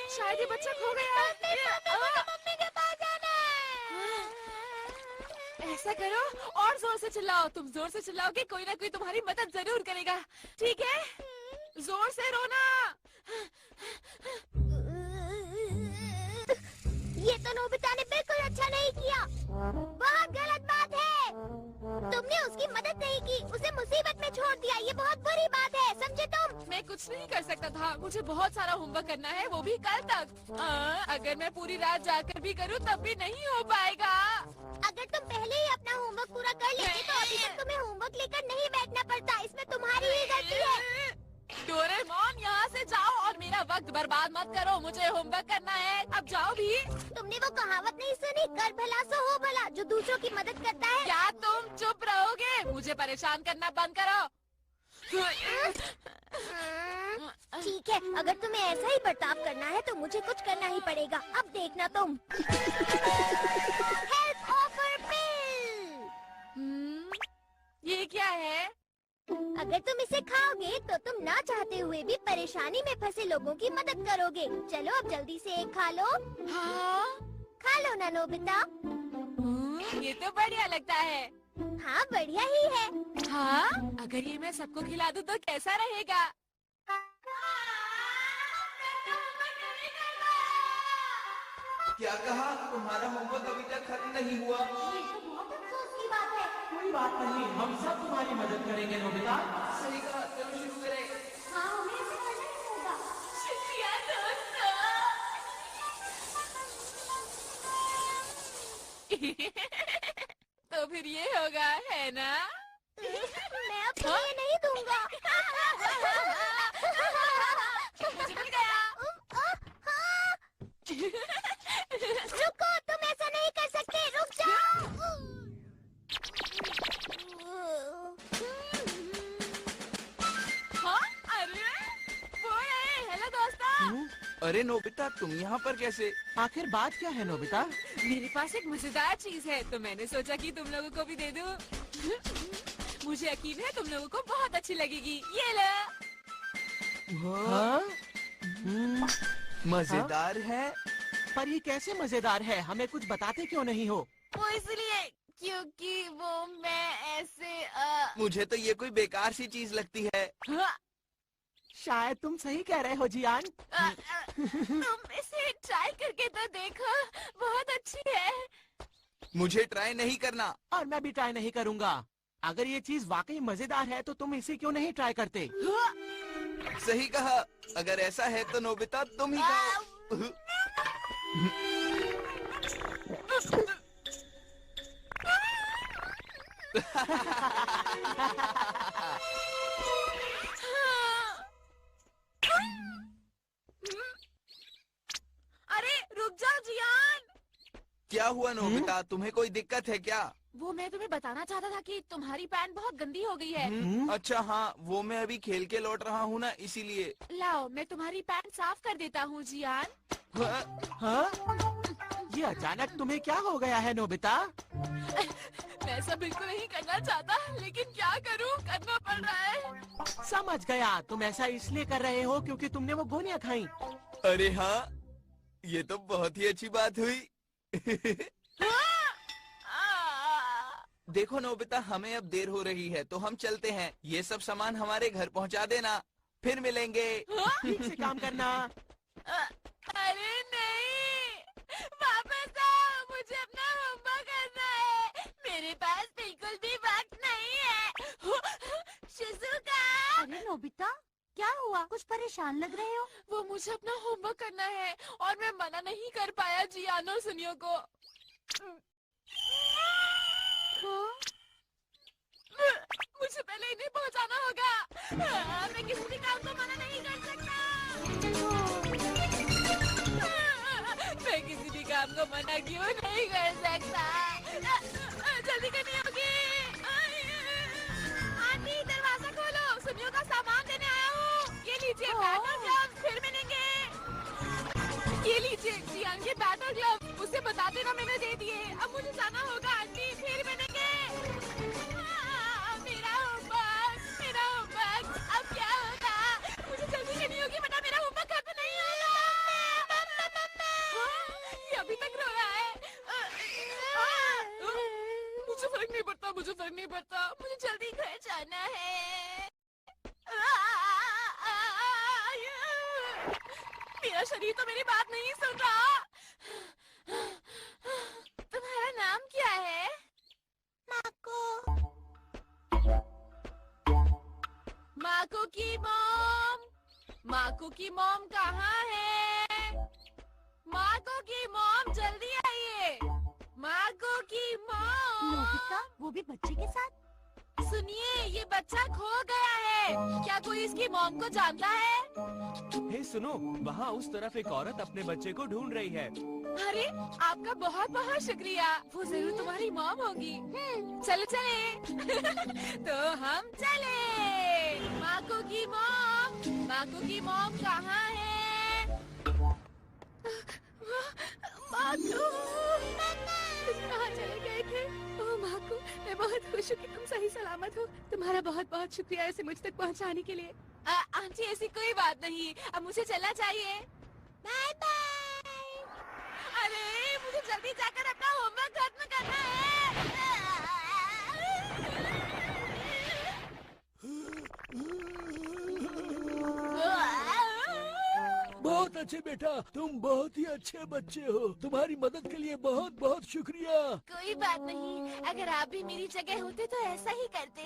शायद ये बच्चा खो गया। मम्मी के पास जाना है। ऐसा करो और जोर से चिल्लाओ। तुम जोर से चिल्लाओगे कोई ना कोई तुम्हारी मदद जरूर करेगा। ठीक है, जोर से रोना। ये तो नोबिता ने बिल्कुल अच्छा नहीं किया। बहुत गलत बात है। तुमने उसकी मदद नहीं की, उसे मुसीबत में छोड़ दिया। ये बहुत बुरी बात है, समझे तुम? मैं कुछ नहीं कर सकता था। मुझे बहुत सारा होमवर्क करना है, वो भी कल तक। अगर मैं पूरी रात जाकर भी करूँ तब भी नहीं हो पाएगा। अगर तुम पहले ही अपना होमवर्क पूरा कर लेते तो अभी तक तुम्हें होमवर्क लेकर नहीं बैठना पड़ता। इसमें तुम्हारी ही गलती है। डोरेमोन, यहाँ से जाओ और मेरा वक्त बर्बाद मत करो। मुझे होमवर्क करना है, अब जाओ भी। तुमने वो कहावत नहीं सुनी, कर भला सो हो भला। जो दूसरों की मदद करता है। क्या तुम चुप रहोगे? मुझे परेशान करना बंद करो। ठीक है, अगर तुम्हें ऐसा ही बर्ताव करना है तो मुझे कुछ करना ही पड़ेगा। अब देखना तुम। Help offer bill. ये क्या है? अगर तुम इसे खाओगे तो तुम ना चाहते हुए भी परेशानी में फंसे लोगों की मदद करोगे। चलो अब जल्दी से एक खा लो। हाँ? खा लो ना नोबिता। ये तो बढ़िया लगता है। हाँ, बढ़िया ही है। हाँ? अगर ये मैं सबको खिला दूँ तो कैसा रहेगा? क्या कहा? तुम्हारा होमवर्क अभी तक खत्म नहीं हुआ? ये तो बहुत अफसोस की बात है। कोई बात नहीं, हम सब तुम्हारी मदद करेंगे नोबिता। सही कहा, चलो शुरू करें। हाँ, हमें इसे करना ही होगा। शुक्रिया दोस्तों। तो फिर ये होगा, है ना? मैं अब तुम्हें ये नहीं दूंगा। मुझे मिल गया। रुको, तुम ऐसा नहीं कर सकते। रुक जाओ। हाँ? अरे वो है। हेलो दोस्तों। अरे नोबिता, तुम यहाँ पर कैसे? आखिर बात क्या है नोबिता? मेरे पास एक मजेदार चीज है तो मैंने सोचा कि तुम लोगों को भी दे दूं। मुझे यकीन है तुम लोगों को बहुत अच्छी लगेगी। ये लो। हाँ? मजेदार है। पर ये कैसे मजेदार है? हमें कुछ बताते क्यों नहीं हो? वो इसलिए क्योंकि वो मैं ऐसे मुझे तो ये कोई बेकार सी चीज लगती है। हाँ, शायद तुम सही कह रहे हो जियान। तुम इसे ट्राई करके तो देखो, बहुत अच्छी है। मुझे ट्राई नहीं करना। और मैं भी ट्राई नहीं करूँगा। अगर ये चीज वाकई मजेदार है तो तुम इसे क्यों नहीं ट्राई करते? सही कहा। अगर ऐसा है तो नोबिता तुम ही खाओ। अरे रुक जाओ जियान। क्या हुआ नोबिता, तुम्हें कोई दिक्कत है क्या? वो मैं तुम्हें बताना चाहता था कि तुम्हारी पैंट बहुत गंदी हो गई है। अच्छा हाँ, वो मैं अभी खेल के लौट रहा हूँ ना, इसीलिए। लाओ मैं तुम्हारी पैंट साफ कर देता हूँ जियान। हाँ? ये अचानक तुम्हें क्या हो गया है नोबिता? मैं ऐसा बिल्कुल नहीं करना चाहता, लेकिन क्या करूँ, करना पड़ रहा है। समझ गया, तुम ऐसा इसलिए कर रहे हो क्योंकि तुमने वो गोलियां खाई। अरे हाँ, ये तो बहुत ही अच्छी बात हुई। देखो नोबिता, हमें अब देर हो रही है तो हम चलते हैं। ये सब सामान हमारे घर पहुंचा देना, फिर मिलेंगे। ठीक से काम करना। अरे नहीं, वापस आओ, मुझे अपना होमवर्क करना है। मेरे पास बिल्कुल भी वक्त नहीं है। शिज़ुका। अरे नोबिता, क्या हुआ? कुछ परेशान लग रहे हो। वो मुझे अपना होमवर्क करना है और मैं मना नहीं कर पाया जियान और सुनियो को। मुझे पहले इन्हें पहुंचाना होगा। मैं किसी भी काम को मना नहीं कर सकता। मैं किसी भी काम को मना क्यों नहीं कर सकता? जल्दी करनी होगी। आंटी दरवाजा खोलो, सुनियो का सामान देने आया हूँ। ये लीजिए बैट और ग्लव्स, फिर मिलेंगे। ये लीजिए जियान के बैट और ग्लव्स, उसे बता देना मैंने दे दिए। अब मुझे जाना होगा आंटी, फिर मिलेंगे। मेरा होमवर्क अब क्या होगा? मुझे जल्दी करनी होगी वरना मेरा होमवर्क खत्म नहीं होगा। मुझे फर्क नहीं पड़ता, मुझे जल्दी घर जाना है। मेरा शरीर तो मेरी बात नहीं सुन रहा। तुम्हारा नाम क्या है? माको। माको की मॉम। माको की मॉम कहाँ है? माको की मॉम जल्दी आइए। माको की मॉम। नोबिता, वो भी बच्चे के साथ? सुनिए, ये बच्चा खो गया है। क्या कोई इसकी मॉम को जानता है? हे सुनो, वहाँ उस तरफ एक औरत अपने बच्चे को ढूंढ रही है। अरे, आपका बहुत बहुत शुक्रिया। वो जरूर तुम्हारी मॉम होगी। चलो चले। तो हम चले। माको की मॉम। माको की मॉम कहाँ है? माको, कहाँ चले गए थे? ओह माको, मैं बहुत खुश हूँ कि तुम सही सलामत हो। तुम्हारा बहुत बहुत शुक्रिया इसे मुझ तक पहुँचाने के लिए। आंटी, ऐसी कोई बात नहीं, अब मुझे चलना चाहिए। Bye bye. अरे, मुझे जल्दी जाकर अपना होमवर्क खत्म करना है। बहुत अच्छे बेटा, तुम बहुत ही अच्छे बच्चे हो। तुम्हारी मदद के लिए बहुत बहुत शुक्रिया। कोई बात नहीं, अगर आप भी मेरी जगह होते तो ऐसा ही करते।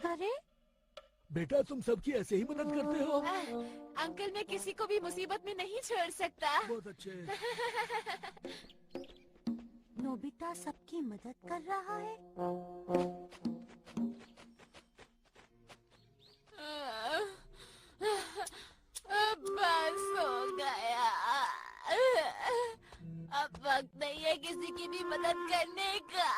अरे बेटा, तुम सबकी ऐसे ही मदद करते हो। अंकल, मैं किसी को भी मुसीबत में नहीं छोड़ सकता। बहुत अच्छे। नोबिता सबकी मदद कर रहा है। बस हो गया। अब वक्त नहीं है किसी की भी मदद करने का।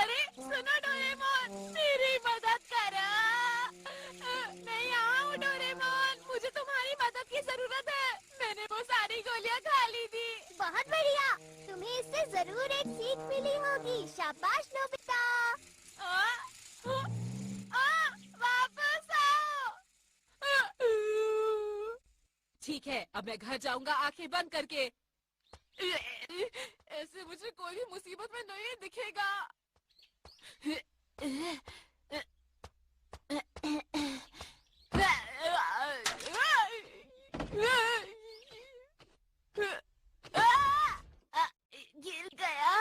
अरे सुनो डोरेमोन, मेरी मदद करो। मैं यहाँ हूँ डोरेमोन, मुझे तुम्हारी मदद की जरूरत है। मैंने वो सारी गोलियाँ खा ली थी। बहुत बढ़िया, तुम्हें इससे जरूर एक सीख मिली होगी। शाबाश नोबिता। वापस आओ। ठीक है, अब मैं घर जाऊंगा आंखें बंद करके। ऐसे मुझे कोई भी मुसीबत में नहीं दिखेगा। गिर गया।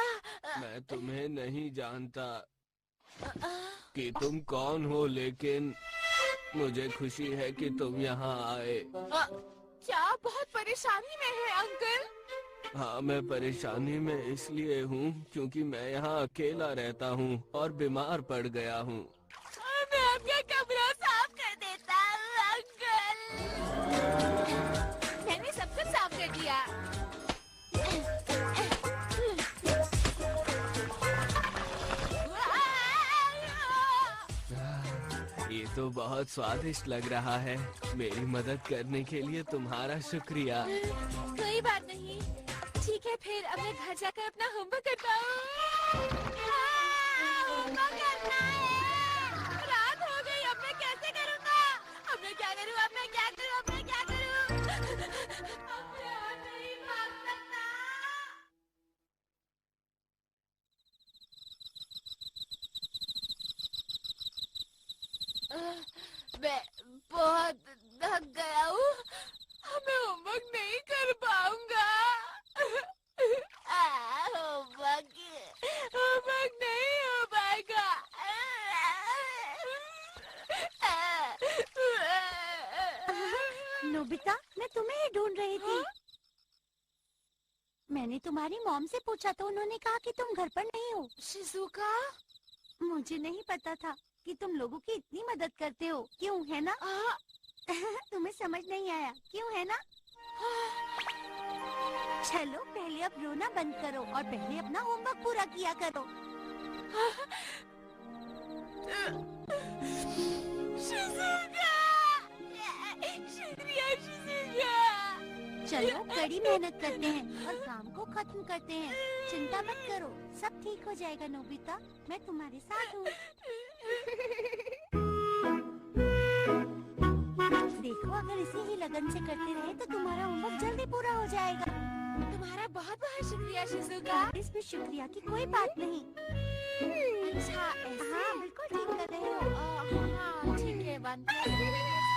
मैं तुम्हें नहीं जानता कि तुम कौन हो, लेकिन मुझे खुशी है कि तुम यहाँ आए। क्या बहुत परेशानी में है अंकल? हाँ, मैं परेशानी में इसलिए हूँ क्योंकि मैं यहाँ अकेला रहता हूँ और बीमार पड़ गया हूँ। मैं आपका कमरा साफ कर देता हूँ अंकल। मैंने सब कुछ साफ कर दिया। ये तो बहुत स्वादिष्ट लग रहा है। मेरी मदद करने के लिए तुम्हारा शुक्रिया। कोई बात नहीं। ठीक है, फिर अब मैं घर जाकर अपना होमवर्क करता हूँ। होमवर्क करना है। रात हो गई, अब मैं कैसे करूँगा? अब मैं क्या करूँ? अब मैं क्या करूँ? अब मैं क्या करूँ? अब मैं और नहीं भाग सकता। मैं बहुत थक गया हूँ। मैं होमवर्क नहीं कर पाऊंगा। होमवर्क नहीं हो पाएगा। नोबिता, मैं तुम्हें ही ढूंढ रही थी। मैंने तुम्हारी मॉम से पूछा तो उन्होंने कहा कि तुम घर पर नहीं हो। शिजुका, मुझे नहीं पता था कि तुम लोगों की इतनी मदद करते हो। क्यों, है ना? तुम्हें समझ नहीं आया, क्यों, है ना? चलो पहले अब रोना बंद करो और पहले अपना होमवर्क पूरा किया करो। शिजुका, शुक्रिया शिजुका। चलो कड़ी मेहनत करते हैं और काम को खत्म करते हैं। चिंता मत करो, सब ठीक हो जाएगा नोबिता, मैं तुम्हारे साथ हूँ। देखो, अगर इसी ही लगन से करते रहे तो तुम्हारा होमवर्क जल्दी पूरा हो जाएगा। तुम्हारा बहुत बहुत शुक्रिया शिजुका। इसमें शुक्रिया की कोई बात नहीं। अच्छा ऐसे? हाँ बिल्कुल ठीक कर रहे हो। हाँ ठीक है 1